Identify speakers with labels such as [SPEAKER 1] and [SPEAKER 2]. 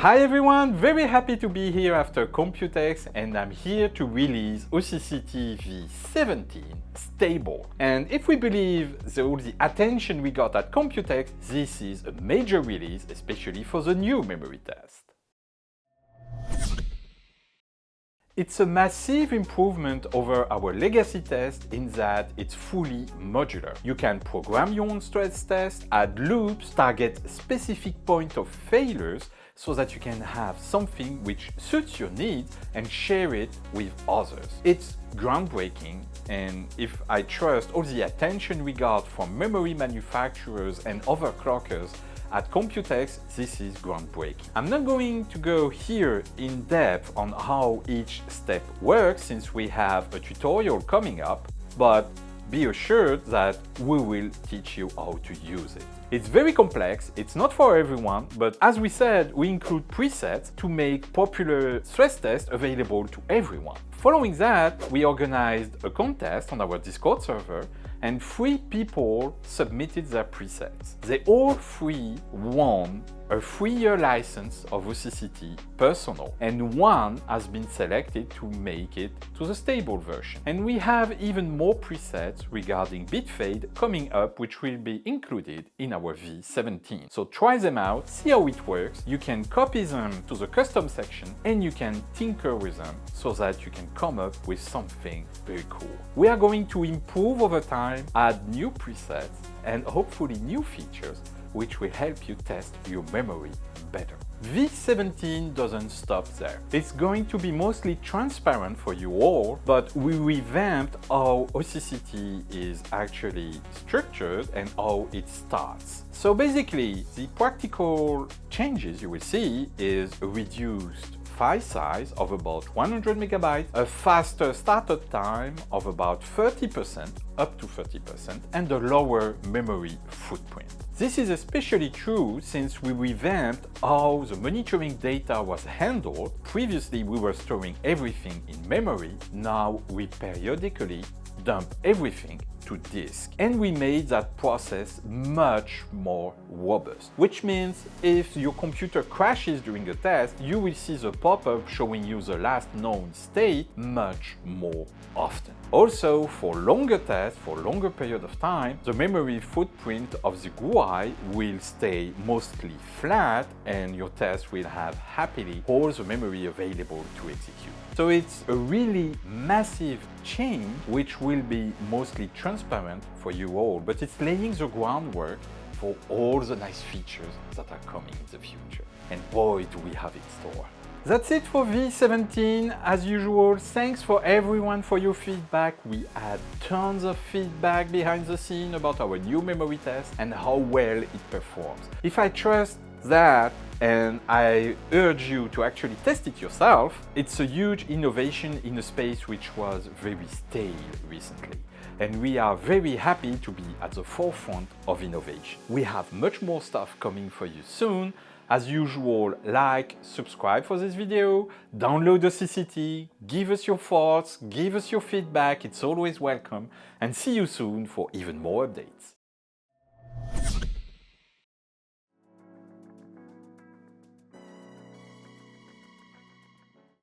[SPEAKER 1] Hi everyone, very happy to be here after Computex, and I'm here to release OCCT V17 stable. And if we believe all the attention we got at Computex, this is a major release, especially for the new memory test. It's a massive improvement over our legacy test in that it's fully modular. You can program your own stress test, add loops, target specific point of failures so that you can have something which suits your needs and share it with others. It's groundbreaking, and if I trust all the attention we got from memory manufacturers and overclockers at Computex, this is groundbreaking. I'm not going to go here in depth on how each step works since we have a tutorial coming up, but be assured that we will teach you how to use it. It's very complex, it's not for everyone, but as we said, we include presets to make popular stress tests available to everyone. Following that, we organized a contest on our Discord server, and 3 people submitted their presets. They all 3 won a 3-year license of OCCT personal, and 1 has been selected to make it to the stable version. And we have even more presets regarding bit fade coming up, which will be included in our V17. So try them out, see how it works. You can copy them to the custom section and you can tinker with them so that you can come up with something very cool. We are going to improve over time, add new presets and hopefully new features which will help you test your memory better. V17 doesn't stop there. It's going to be mostly transparent for you all, but we revamped how OCCT is actually structured and how it starts. So basically, the practical changes you will see is a reduced file size of about 100 megabytes, a faster startup time of about 30%, up to 30%, and a lower memory footprint. This is especially true since we revamped how the monitoring data was handled. Previously, we were storing everything in memory. Now we periodically dump everything to disk. And we made that process much more robust, which means if your computer crashes during a test, you will see the pop-up showing you the last known state much more often. Also, for longer tests, for longer period of time, the memory footprint of the GUI will stay mostly flat and your test will have happily all the memory available to execute. So it's a really massive change which will be mostly transparent for you all, but it's laying the groundwork for all the nice features that are coming in the future. And boy, do we have in store. That's it for V17. As usual, thanks for everyone for your feedback. We had tons of feedback behind the scene about our new memory test and how well it performs. If I trust that, and I urge you to actually test it yourself, it's a huge innovation in a space which was very stale recently. And we are very happy to be at the forefront of innovation. We have much more stuff coming for you soon. As usual, like, subscribe for this video, download the OCCT, give us your thoughts, give us your feedback, it's always welcome, and see you soon for even more updates.